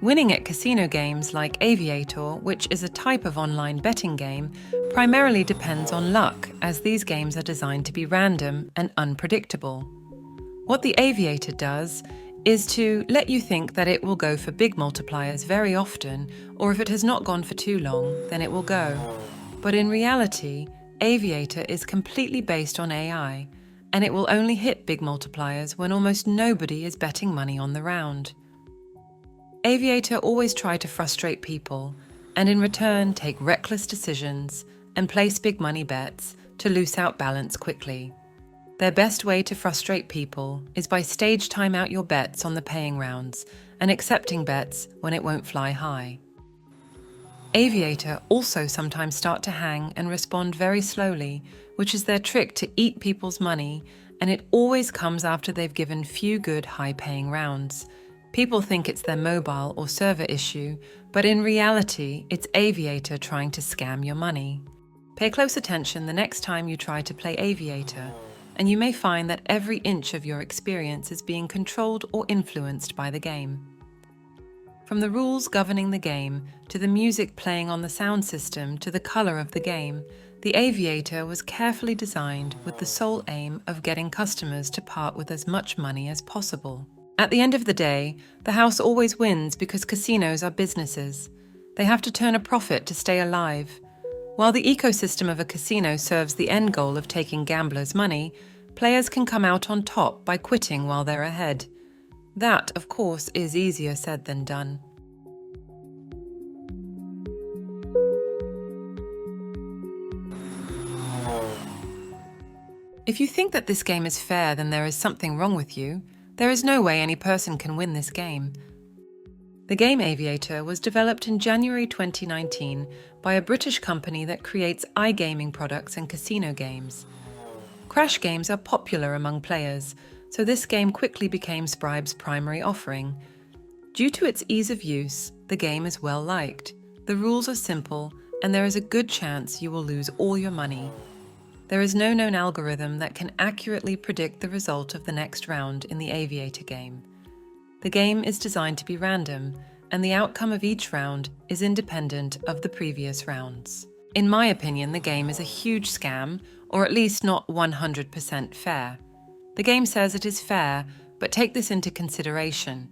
Winning at casino games like Aviator, which is a type of online betting game, primarily depends on luck, as these games are designed to be random and unpredictable. What the Aviator does is to let you think that it will go for big multipliers very often, or if it has not gone for too long, then it will go. But in reality, Aviator is completely based on AI, and it will only hit big multipliers when almost nobody is betting money on the round. Aviator always try to frustrate people, and in return take reckless decisions and place big money bets to loose out balance quickly. Their best way to frustrate people is by stage time out your bets on the paying rounds and accepting bets when it won't fly high. Aviator also sometimes start to hang and respond very slowly, which is their trick to eat people's money, and it always comes after they've given few good high-paying rounds. People think it's their mobile or server issue, but in reality, it's Aviator trying to scam your money. Pay close attention the next time you try to play Aviator, and you may find that every inch of your experience is being controlled or influenced by the game. From the rules governing the game, to the music playing on the sound system, to the color of the game, the Aviator was carefully designed with the sole aim of getting customers to part with as much money as possible. At the end of the day, the house always wins because casinos are businesses. They have to turn a profit to stay alive. While the ecosystem of a casino serves the end goal of taking gamblers' money, players can come out on top by quitting while they're ahead. That, of course, is easier said than done. If you think that this game is fair, then there is something wrong with you. There is no way any person can win this game. The game Aviator was developed in January 2019 by a British company that creates iGaming products and casino games. Crash games are popular among players, so this game quickly became Spribe's primary offering. Due to its ease of use, the game is well liked. The rules are simple, and there is a good chance you will lose all your money. There is no known algorithm that can accurately predict the result of the next round in the Aviator game. The game is designed to be random, and the outcome of each round is independent of the previous rounds. In my opinion, the game is a huge scam, or at least not 100% fair. The game says it is fair, but take this into consideration.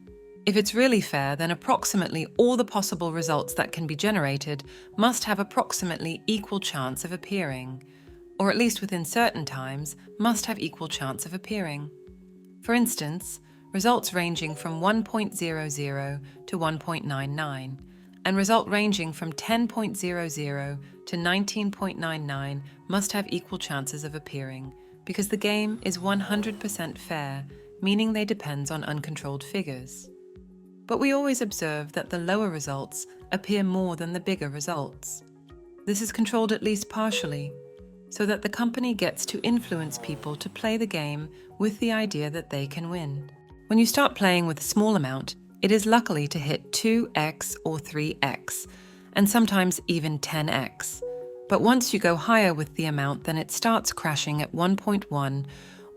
If it's really fair, then approximately all the possible results that can be generated must have approximately equal chance of appearing, or at least within certain times, must have equal chance of appearing. For instance, results ranging from 1.00 to 1.99, and result ranging from 10.00 to 19.99 must have equal chances of appearing, because the game is 100% fair, meaning they depend on uncontrolled figures. But we always observe that the lower results appear more than the bigger results. This is controlled at least partially, so that the company gets to influence people to play the game with the idea that they can win. When you start playing with a small amount, it is lucky to hit 2x or 3x, and sometimes even 10x. But once you go higher with the amount, then it starts crashing at 1.1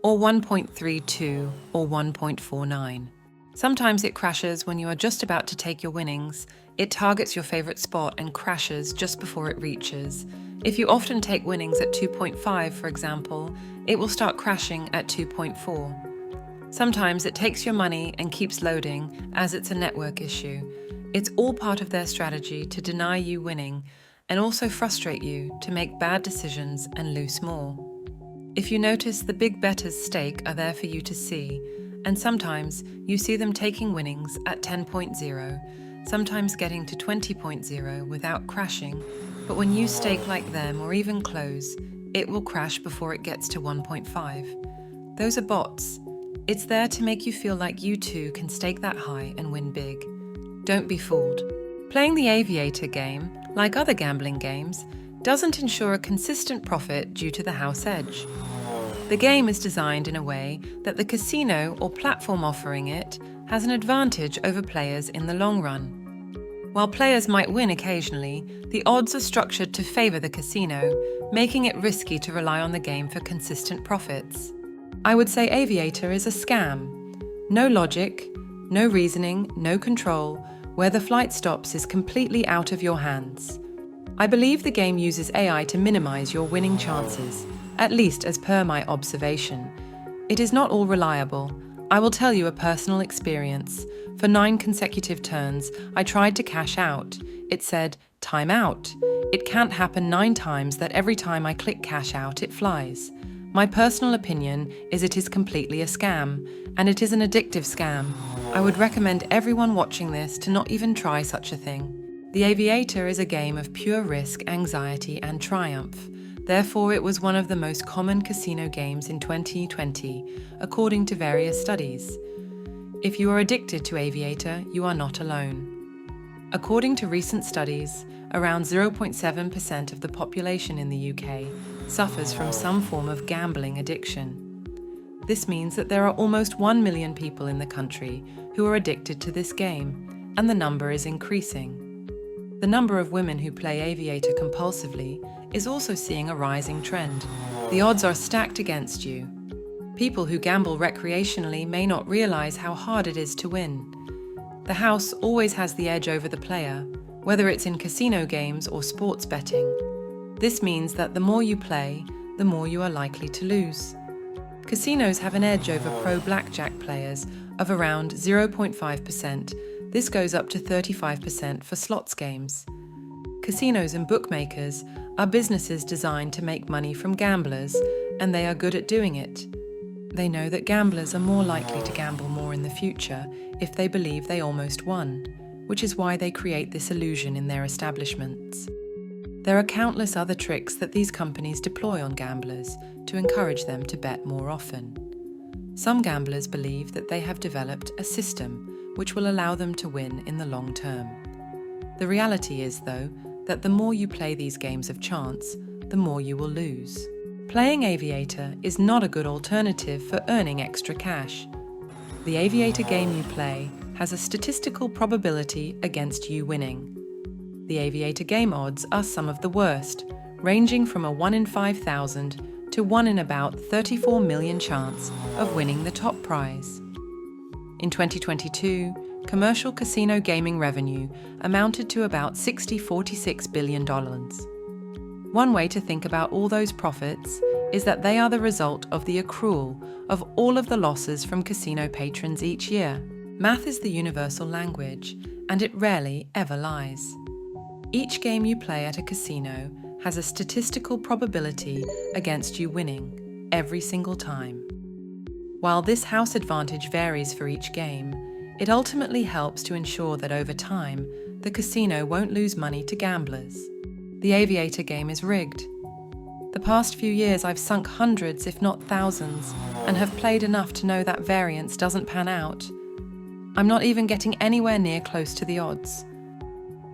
or 1.32 or 1.49. Sometimes it crashes when you are just about to take your winnings. It targets your favorite spot and crashes just before it reaches. If you often take winnings at 2.5, for example, it will start crashing at 2.4. Sometimes it takes your money and keeps loading, as it's a network issue. It's all part of their strategy to deny you winning and also frustrate you to make bad decisions and lose more. If you notice, the big bettors' stake are there for you to see, and sometimes you see them taking winnings at 10.0, sometimes getting to 20.0 without crashing, but when you stake like them or even close, it will crash before it gets to 1.5. Those are bots. It's there to make you feel like you too can stake that high and win big. Don't be fooled. Playing the Aviator game, like other gambling games, doesn't ensure a consistent profit due to the house edge. The game is designed in a way that the casino or platform offering it has an advantage over players in the long run. While players might win occasionally, the odds are structured to favor the casino, making it risky to rely on the game for consistent profits. I would say Aviator is a scam. No logic, no reasoning, no control, Where the flight stops is completely out of your hands. I believe the game uses AI to minimize your winning chances, at least as per my observation. It is not all reliable. I will tell you a personal experience. For 9 consecutive turns, I tried to cash out. It said, time out. It can't happen 9 times that every time I click cash out, it flies. My personal opinion is it is completely a scam, and it is an addictive scam. I would recommend everyone watching this to not even try such a thing. The Aviator is a game of pure risk, anxiety, and triumph. Therefore, it was one of the most common casino games in 2020, according to various studies. If you are addicted to Aviator, you are not alone. According to recent studies, around 0.7% of the population in the UK suffers from some form of gambling addiction. This means that there are almost 1 million people in the country who are addicted to this game, and the number is increasing. The number of women who play Aviator compulsively is also seeing a rising trend. The odds are stacked against you. People who gamble recreationally may not realize how hard it is to win. The house always has the edge over the player, whether it's in casino games or sports betting. This means that the more you play, the more you are likely to lose. Casinos have an edge over pro blackjack players of around 0.5%. This goes up to 35% for slots games. Casinos and bookmakers are businesses designed to make money from gamblers, and they are good at doing it. They know that gamblers are more likely to gamble more in the future if they believe they almost won, which is why they create this illusion in their establishments. There are countless other tricks that these companies deploy on gamblers to encourage them to bet more often. Some gamblers believe that they have developed a system which will allow them to win in the long term. The reality is, though, that the more you play these games of chance, the more you will lose. Playing Aviator is not a good alternative for earning extra cash. The Aviator game you play has a statistical probability against you winning. The Aviator game odds are some of the worst, ranging from a 1 in 5,000 to 1 in about 34 million chance of winning the top prize. In 2022, commercial casino gaming revenue amounted to about $46 billion. One way to think about all those profits is that they are the result of the accrual of all of the losses from casino patrons each year. Math is the universal language, and it rarely ever lies. Each game you play at a casino has a statistical probability against you winning, every single time. While this house advantage varies for each game, it ultimately helps to ensure that over time, the casino won't lose money to gamblers. The Aviator game is rigged. The past few years I've sunk hundreds, if not thousands, and have played enough to know that variance doesn't pan out. I'm not even getting anywhere near close to the odds.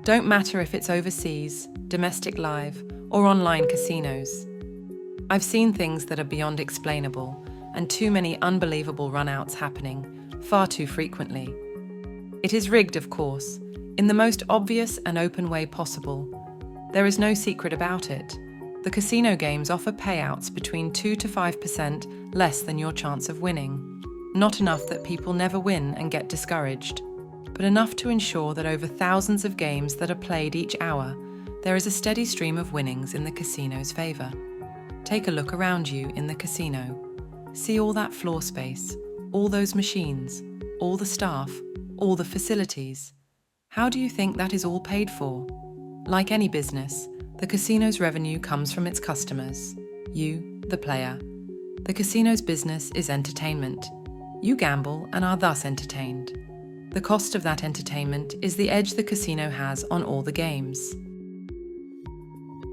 Don't matter if it's overseas, domestic live, or online casinos. I've seen things that are beyond explainable, and too many unbelievable run-outs happening, far too frequently. It is rigged, of course, in the most obvious and open way possible. There is no secret about it. The casino games offer payouts between 2 to 5% less than your chance of winning. Not enough that people never win and get discouraged, but enough to ensure that over thousands of games that are played each hour, there is a steady stream of winnings in the casino's favour. Take a look around you in the casino. See all that floor space, all those machines, all the staff, all the facilities. How do you think that is all paid for? Like any business, the casino's revenue comes from its customers, you, the player. The casino's business is entertainment. You gamble and are thus entertained. The cost of that entertainment is the edge the casino has on all the games.